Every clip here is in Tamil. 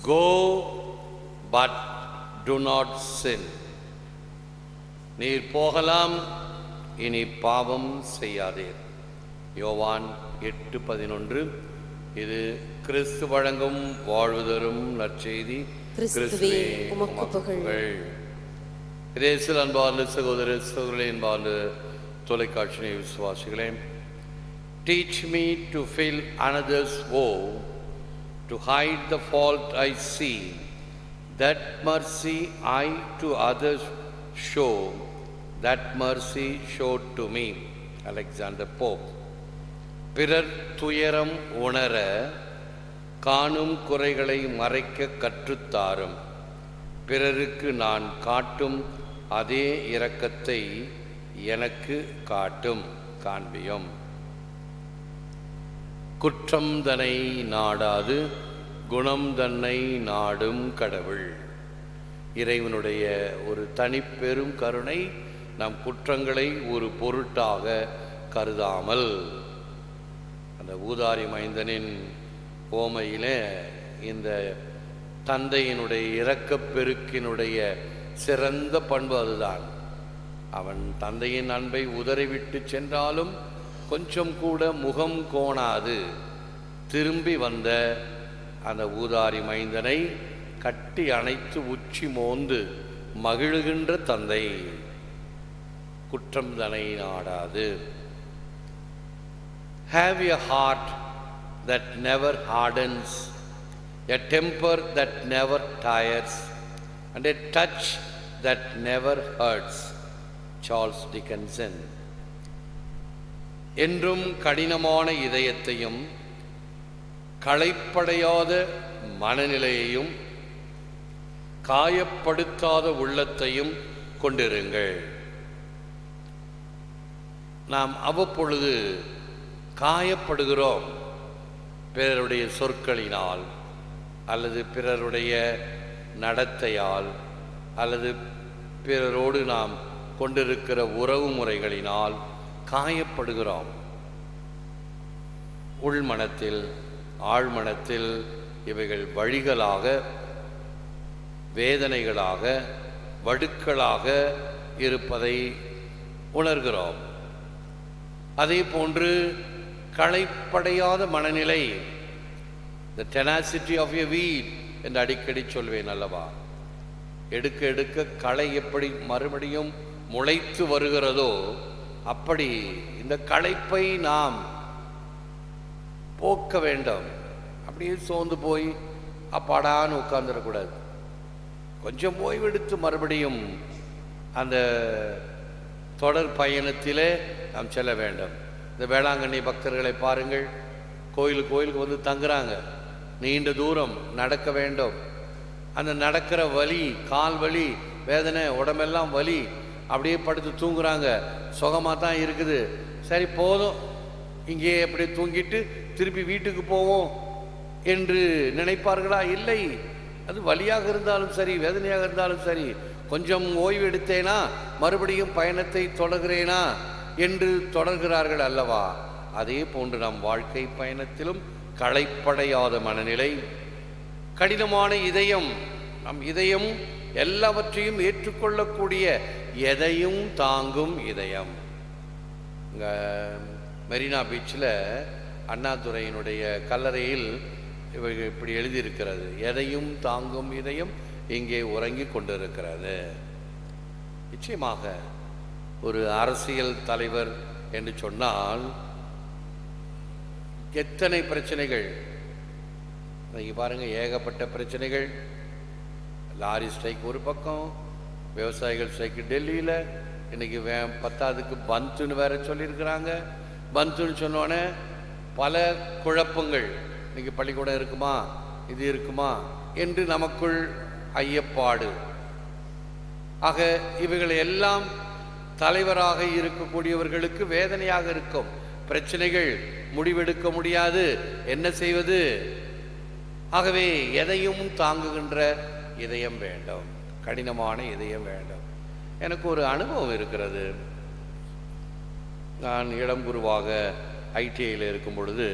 Go, but do not sin. நீர் போகலாம், இனி பாவம் செய்யாதீர். யோவான் 8:11. இது கிறிஸ்து வழங்கும் வாழ்வு தரும் நற்செய்தி. கிறிஸ்துவே உமக்கு புகழ். இயேசுவில் அன்பார்ந்த சகோதர சகோதரிகளே, அன்பார்ந்த தொலைக்காட்சி விசுவாசிகளே, teach me to fill another's woe, to hide the fault I see, that mercy I to others show, that mercy showed to me. Alexander Pope. பிறர் துயரம் உணர காணும் குறைகளை மறைக்க கற்றுத்தாரும். பிறருக்கு நான் காட்டும் அதே இரக்கத்தை எனக்கு காண்பியும். குற்றம் தன்னை நாடாது குணம் தன்னை நாடும் கடவுள். இறைவனுடைய ஒரு தனிப்பெரும் கருணை நம் குற்றங்களை ஒரு பொருட்டாக கருதாமல், அந்த ஊதாரி மைந்தனின் ஓமையிலே இந்த தந்தையினுடைய இரக்கப்பெருக்கினுடைய சிறந்த பண்பு அதுதான். அவன் தந்தையின் அன்பை உதறிவிட்டு சென்றாலும் கொஞ்சம் கூட முகம் கோணாது திரும்பி வந்த அந்த ஊதாரி மைந்தனை கட்டி அணைத்து உச்சி மோந்து மகிழுகின்ற தந்தை. குற்றம் தன்னை நாடாது. Have a heart that never hardens, a temper that never tires, and a touch that never hurts. Charles Dickinson. என்றும் கடினமான இதயத்தையும் களைப்படையாத மனநிலையையும் காயப்படுத்தாத உள்ளத்தையும் கொண்டிருங்கள். நாம் அவ்வப்பொழுது காயப்படுகிறோம். பிறருடைய சொற்களினால் அல்லது பிறருடைய நடத்தையால் அல்லது பிறரோடு நாம் கொண்டிருக்கிற உறவு முறைகளினால் காயப்படுகிறோம். உள்மனத்தில் ஆழ்மனத்தில் இவைகள் வழிகளாக, வேதனைகளாக, வடுக்களாக இருப்பதை உணர்கிறோம். அதே போன்று களைப்படையாத மனநிலை, the tenacity of a weed என்று அடிக்கடி சொல்வேன் அல்லவா. எடுக்க எடுக்க களை எப்படி மறுபடியும் முளைத்து வருகிறதோ அப்படி இந்த களைப்பை நாம் போக்க வேண்டும். அப்படியே சோர்ந்து போய் அப்பாடான்னு உட்கார்ந்துடக்கூடாது. கொஞ்சம் ஓய்வெடுத்து மறுபடியும் அந்த தொடர் பயணத்திலே நாம் செல்ல வேண்டும். இந்த வேளாங்கண்ணி பக்தர்களை பாருங்கள், கோயிலுக்கு வந்து தங்குறாங்க. நீண்ட தூரம் நடக்க வேண்டும். அந்த நடக்கிற வலி, கால் வலி, வேதனை, உடம்பெல்லாம் வலி, அப்படியே படுத்து தூங்குறாங்க. சுகமாக தான் இருக்குது. சரி போதும், இங்கே எப்படி தூங்கிட்டு திருப்பி வீட்டுக்கு போவோம் என்று நினைப்பார்களா? இல்லை. அது வலியாக இருந்தாலும் சரி, வேதனையாக இருந்தாலும் சரி, கொஞ்சம் ஓய்வு எடுத்தேனா மறுபடியும் பயணத்தை தொடர்கிறேனா என்று தொடர்கிறார்கள் அல்லவா. அதே போன்று நம் வாழ்க்கை பயணத்திலும் களைப்படையாத மனநிலை, கடினமான இதயம், நம் இதயம் எல்லாவற்றையும் ஏற்றுக்கொள்ளக்கூடிய, எதையும் தாங்கும் இதயம். இங்கே மெரினா பீச்சில் அண்ணாதுரையினுடைய கல்லறையில் இவர்கள் இப்படி எழுதியிருக்கிறது, எதையும் தாங்கும் இதயம் இங்கே உறங்கி கொண்டிருக்கிறது. நிச்சயமாக ஒரு அரசியல் தலைவர் என்று சொன்னால் எத்தனை பிரச்சனைகள். இங்கே பாருங்கள், ஏகப்பட்ட பிரச்சனைகள். லாரி ஸ்ட்ரைக் ஒரு பக்கம், விவசாயிகள் ஸ்ட்ரைக்கு டெல்லியில், இன்றைக்கி 10க்கு பந்துன்னு வேற சொல்லியிருக்கிறாங்க. பந்துன்னு சொன்னோடனே பல குழப்பங்கள். இன்றைக்கி பள்ளிக்கூடம் இருக்குமா, இது இருக்குமா என்று நமக்குள் ஐயப்பாடு. ஆக இவைகள் எல்லாம் தலைவராக இருக்கக்கூடியவர்களுக்கு வேதனையாக இருக்கும். பிரச்சனைகள், முடிவெடுக்க முடியாது, என்ன செய்வது? ஆகவே எதையும் தாங்குகின்ற இதயம் வேண்டும், கடினமான இதயம் வேண்டும். எனக்கு ஒரு அனுபவம் இருக்கிறது. நான் இளம் குருவாக ஐடிஐயில் இருக்கும் பொழுது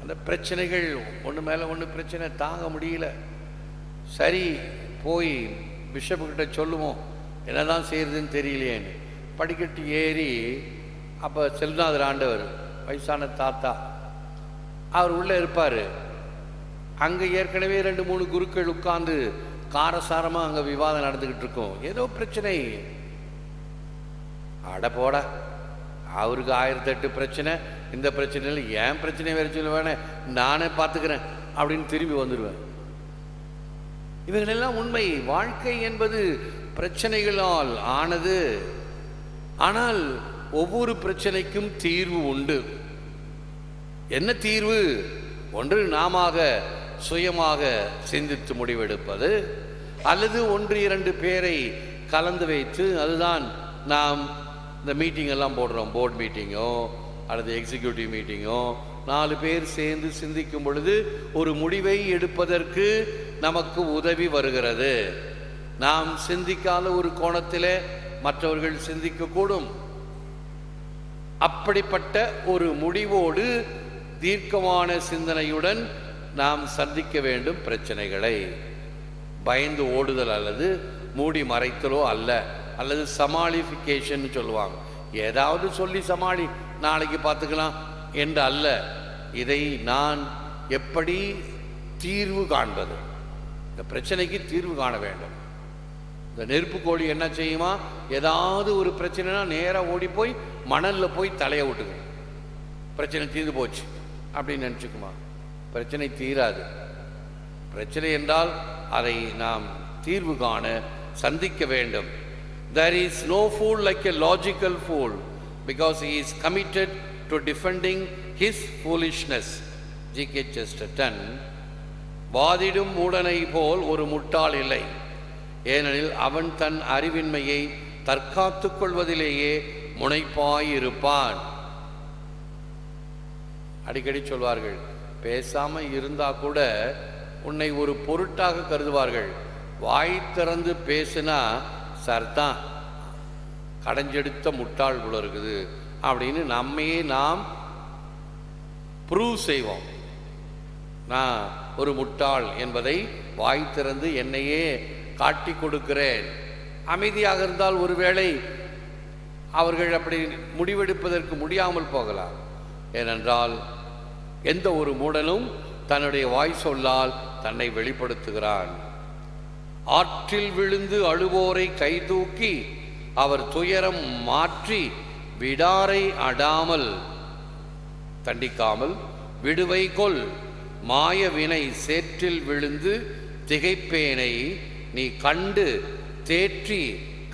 அந்த பிரச்சனைகள் ஒன்று மேலே ஒன்று பிரச்சனை தாங்க முடியல. சரி போய் பிஷப்புக்கிட்ட சொல்லுவோம், என்னதான் செய்யறதுன்னு தெரியலையேன்னு. படிக்கட்டு ஏறி அப்போ செல்நாதர் ஆண்டவர் வயசான தாத்தா அவர் உள்ளே இருப்பார். அங்கே ஏற்கனவே 2-3 குருக்கள் உட்கார்ந்து காரசாரமாக அங்கே விவாதம் நடந்துக்கிட்டு இருக்கோம். ஏதோ பிரச்சனை. அட போட, அவருக்கு 1008 பிரச்சனை, இந்த பிரச்சனையில் ஏன் பிரச்சனை வேறு சொல்லுவேனே, நானே பார்த்துக்கிறேன் அப்படின்னு திரும்பி வந்துடுவேன். இவைகளெல்லாம் உண்மை. வாழ்க்கை என்பது பிரச்சனைகளால் ஆனது. ஆனால் ஒவ்வொரு பிரச்சனைக்கும் தீர்வு உண்டு. என்ன தீர்வு? ஒன்று நாம சுயமாக சிந்தித்து முடிவெடுப்பது, அல்லது 1-2 பேரை கலந்து வைத்து, அதுதான் நாம் இந்த மீட்டிங் எல்லாம் போடுறோம். போர்டு மீட்டிங்கோ அல்லது எக்ஸிக்யூட்டிவ் மீட்டிங்கோ 4 பேர் சேர்ந்து சிந்திக்கும் பொழுது ஒரு முடிவை எடுப்பதற்கு நமக்கு உதவி வருகிறது. நாம் சிந்திக்காத ஒரு கோணத்தில் மற்றவர்கள் சிந்திக்கக்கூடும். அப்படிப்பட்ட ஒரு முடிவோடு தீர்க்கமான சிந்தனையுடன் நாம் சந்திக்க வேண்டும் பிரச்சனைகளை. பயந்து ஓடுதல் அல்லது மூடி மறைத்தலோ அல்ல, அல்லது சமாளிஃபிகேஷன் சொல்லுவாங்க. ஏதாவது சொல்லி சமாளி, நாளைக்கு பார்த்துக்கலாம் என்று அல்ல. இதை நான் எப்படி தீர்வு காண்பது? இந்த பிரச்சனைக்கு தீர்வு காண வேண்டும். இந்த நெருப்பு கோழி என்ன செய்யுமா? ஏதாவது ஒரு பிரச்சனைனா நேராக ஓடி போய் மணலில் போய் தலையை விட்டுக்கும், பிரச்சனை தீர்ந்து போச்சு அப்படின்னு நினச்சிக்குமா? பிரச்சனை தீராது. பிரச்சனை என்றால் அதை நாம் தீர்வு காண சந்திக்க வேண்டும். There is no fool like a logical fool, because he is committed to defending his foolishness. G.K. Chesterton. வாதிடும் மூடனை போல் ஒரு முட்டாள் இல்லை, ஏனெனில் அவன் தன் அறிவின்மையை தற்காத்து கொள்வதிலேயே முனைப்பாயிருப்பான். அடிக்கடி சொல்வார்கள், பேசாம இருந்தா கூட உன்னை ஒரு பொருட்டாக கருதுவார்கள். வாய் திறந்து பேசுனா சர்தான் கடைஞ்செடுத்த முட்டாள் போல இருக்குது அப்படின்னு நம்மையே நாம் ப்ரூவ் செய்வோம். நான் ஒரு முட்டாள் என்பதை வாய் திறந்து என்னையே காட்டி கொடுக்கிறேன். அமைதியாக இருந்தால் ஒருவேளை அவர்கள் அப்படி முடிவெடுப்பதற்கு முடியாமல் போகலாம். ஏனென்றால் எந்த ஒரு மூடனும் தன்னுடைய வாய் சொல்லால் தன்னை வெளிப்படுத்துகிறான். ஆற்றில் விழுந்து அழுவோரை கைதூக்கி அவர் துயரம் மாற்றி விடாரை அடாமல் தண்டிக்காமல் விடுவை கொள், மாய வினை சேற்றில் விழுந்து திகைப்பேனை நீ கண்டு தேற்றி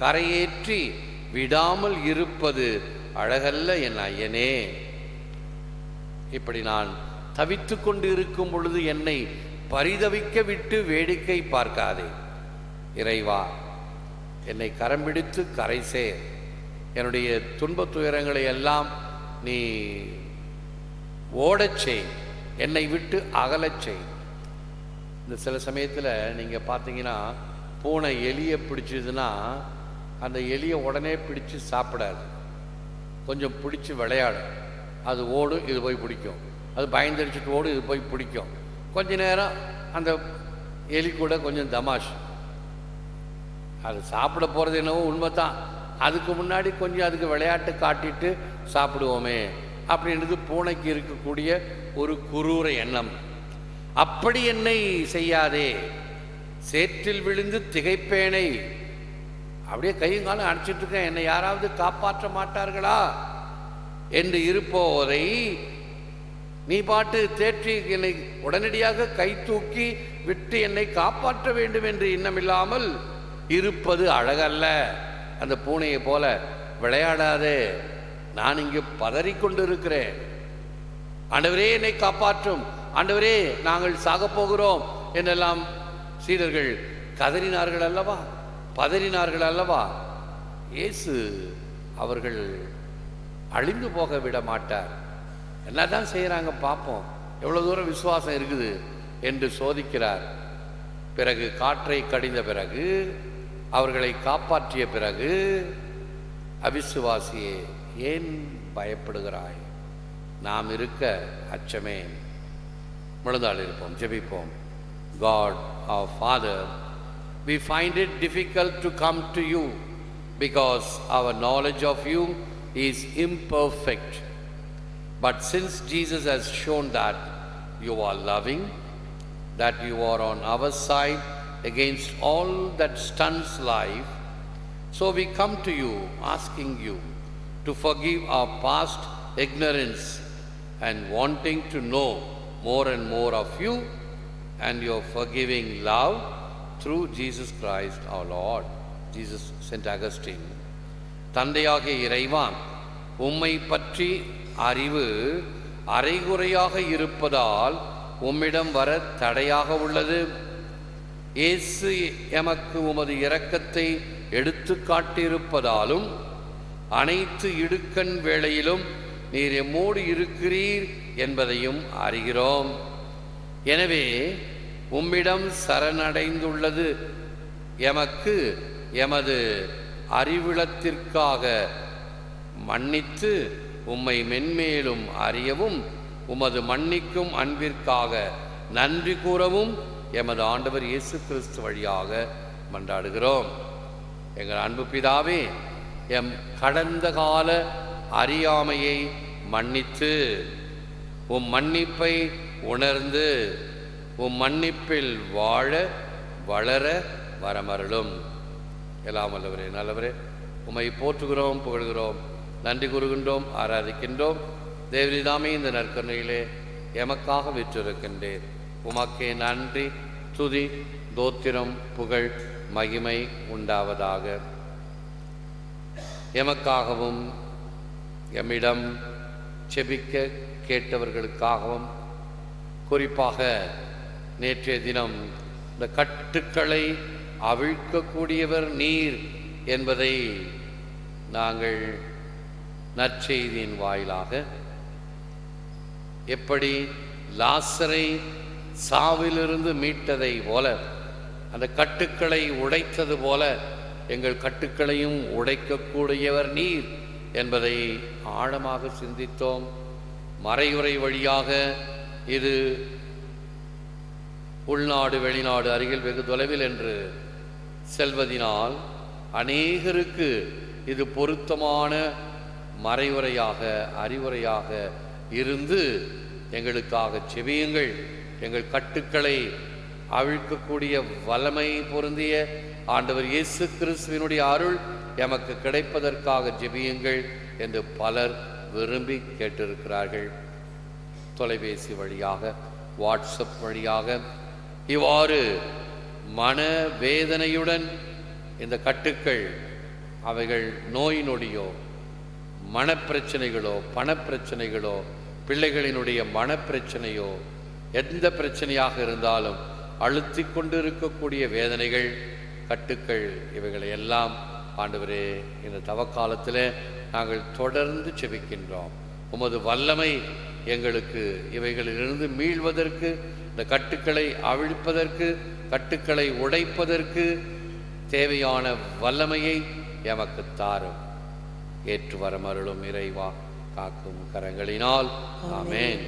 கரையேற்றி விடாமல் இருப்பது அழகல்ல என் ஐயனே. இப்படி நான் தவித்து கொண்டு இருக்கும் பொழுது என்னை பரிதவிக்க விட்டு வேடிக்கை பார்க்காதே. இறைவா, என்னை கரம் பிடித்து கரை சேர். என்னுடைய துன்பத் துயரங்களை எல்லாம் நீ ஓடச் செய், என்னை விட்டு அகலச் செய். இந்த சில சமயத்தில் நீங்கள் பார்த்தீங்கன்னா, பூனை எலியை பிடிச்சதுன்னா அந்த எலியை உடனே பிடிச்சு சாப்பிடாது, கொஞ்சம் பிடிச்சி விளையாடும். அது ஓடும், இது போய் பிடிக்கும். அது பயந்தடிச்சுட்டு ஓடும், இது போய் பிடிக்கும். கொஞ்ச நேரம் அந்த எலி கூட கொஞ்சம் தமாஷ். அது சாப்பிட போகிறது என்னவோ உண்மைதான். அதுக்கு முன்னாடி கொஞ்சம் அதுக்கு விளையாட்டு காட்டிட்டு சாப்பிடுவோமே அப்படின்றது பூனைக்கு இருக்கக்கூடிய ஒரு குரூர எண்ணம். அப்படி என்னை செய்யாதே, சேற்றில் விழுந்து திகைப்பேனை. அப்படியே கையங்காலம் அடிச்சிட்டு இருக்கேன், என்னை யாராவது காப்பாற்ற மாட்டார்களா என்று இருப்போரை நீ பாட்டு தேற்றி என்னை உடனடியாக கை தூக்கி விட்டு என்னை காப்பாற்ற வேண்டும் என்று எண்ணமில்லாமல் இருப்பது அழகல்ல. அந்த பூனையை போல விளையாடாதே. நான் இங்கு பதறிக்கொண்டிருக்கிறேன். ஆண்டவரே என்னை காப்பாற்றும், ஆண்டவரே நாங்கள் சாக போகிறோம் என்றெல்லாம் சீடர்கள் கதறினார்கள் அல்லவா, பதறினார்கள் அல்லவா. இயேசு அவர்கள் அழிந்து போக விட மாட்டார். என்னதான் செய்கிறாங்க பார்ப்போம், எவ்வளோ தூரம் விசுவாசம் இருக்குது என்று சோதிக்கிறார். பிறகு காற்றை கடிந்த பிறகு, அவர்களை காப்பாற்றிய பிறகு, அவிசுவாசியே ஏன் பயப்படுகிறாய், நாம் இருக்க அச்சமே. முழந்தாள் இருப்போம், ஜெபிப்போம். God our Father, we find it difficult to come to you because our knowledge of you is imperfect. But since Jesus has shown that you are loving, that you are on our side against all that stunts life, so we come to you asking you to forgive our past ignorance and wanting to know more and more of you and your forgiving love through Jesus Christ our Lord. Jesus, St. Augustine. தந்தையாகிய இறைவா, உம்மை பற்றி அறிவு அரைகுறையாக இருப்பதால் உம்மிடம் வர தடையாக உள்ளது. இயேசு எமக்கு உமது இரக்கத்தை எடுத்து காட்டியிருப்பதாலும் அனைத்து இடுக்கண் வேளையிலும் நீர் எம்மோடு இருக்கிறீர் என்பதையும் அறிகிறோம். எனவே உம்மிடம் சரணடைந்துள்ளது எமக்கு எமது அறிவிழத்திற்காக மன்னித்து உம்மை மென்மேலும் அறியவும் உமது மன்னிக்கும் அன்பிற்காக நன்றி கூறவும் எமது ஆண்டவர் இயேசு கிறிஸ்து வழியாக மன்றாடுகிறோம். எங்கள் அன்பு பிதாவே, எம் கடந்த கால அறியாமையை மன்னித்து உம் மன்னிப்பை உணர்ந்து உம் மன்னிப்பில் வாழ வளர வரமருளும். எல்லாம் வல்லவரே, நல்லவரே, உம்மை போற்றுகிறோம், புகழ்கிறோம், நன்றி கூறுகின்றோம், ஆராதிக்கின்றோம். தேவரிதாமே இந்த நற்கருணையிலே எமக்காக விற்றிருக்கின்றேன். உமக்கே நன்றி, துதி, தோத்திரம், புகழ், மகிமை உண்டாவதாக. எமக்காகவும் எம்மிடம் செபிக்க கேட்டவர்களுக்காகவும் குறிப்பாக நேற்றைய தினம் இந்த கட்டுக்களை அவிழ்க்கக்கூடியவர் நீர் என்பதை நாங்கள் நற்செய்தியின் வாயிலாக எப்படி லாசரை சாவிலிருந்து மீட்டதை போல அந்த கட்டுக்களை உடைத்தது போல எங்கள் கட்டுக்களையும் உடைக்கக்கூடியவர் நீர் என்பதை ஆழமாக சிந்தித்தோம். மறையுறை வழியாக இது உள்நாடு வெளிநாடு அருகில் வெகு தொலைவில் என்று செல்வதினால் அநேகருக்கு இது பொருத்தமான மறைவுரையாக அறிவுரையாக இருந்து எங்களுக்காக செபியுங்கள். எங்கள் கட்டுக்களை அவிழ்க்கக்கூடிய வல்லமை பொருந்திய ஆண்டவர் இயேசு கிறிஸ்துவினுடைய அருள் எமக்கு கிடைப்பதற்காக ஜெபியுங்கள் என்று பலர் விரும்பி கேட்டிருக்கிறார்கள். தொலைபேசி வழியாக, வாட்ஸ்அப் வழியாக இவ்வாறு மன வேதனையுடன் இந்த கட்டுக்கள் அவைகள் நோய் நொடியோ மனப்பிரச்சனைகளோ பணப்பிரச்சனைகளோ பிள்ளைகளினுடைய மனப்பிரச்சனையோ எந்த பிரச்சனையாக இருந்தாலும் அழுத்தி கொண்டு இருக்கக்கூடிய வேதனைகள், கட்டுக்கள், இவைகளை எல்லாம் ஆண்டவரே இந்த தவக்காலத்தில் நாங்கள் தொடர்ந்து செபிக்கின்றோம். உமது வல்லமை எங்களுக்கு இவைகளிலிருந்து மீள்வதற்கு, இந்த கட்டுக்களை அவிழ்ப்பதற்கு, கட்டுக்களை உடைப்பதற்கு தேவையான வல்லமையை எமக்கு தாரும். ஏற்று வரமருளும் இறைவா, காக்கும் கரங்களினால். ஆமென்.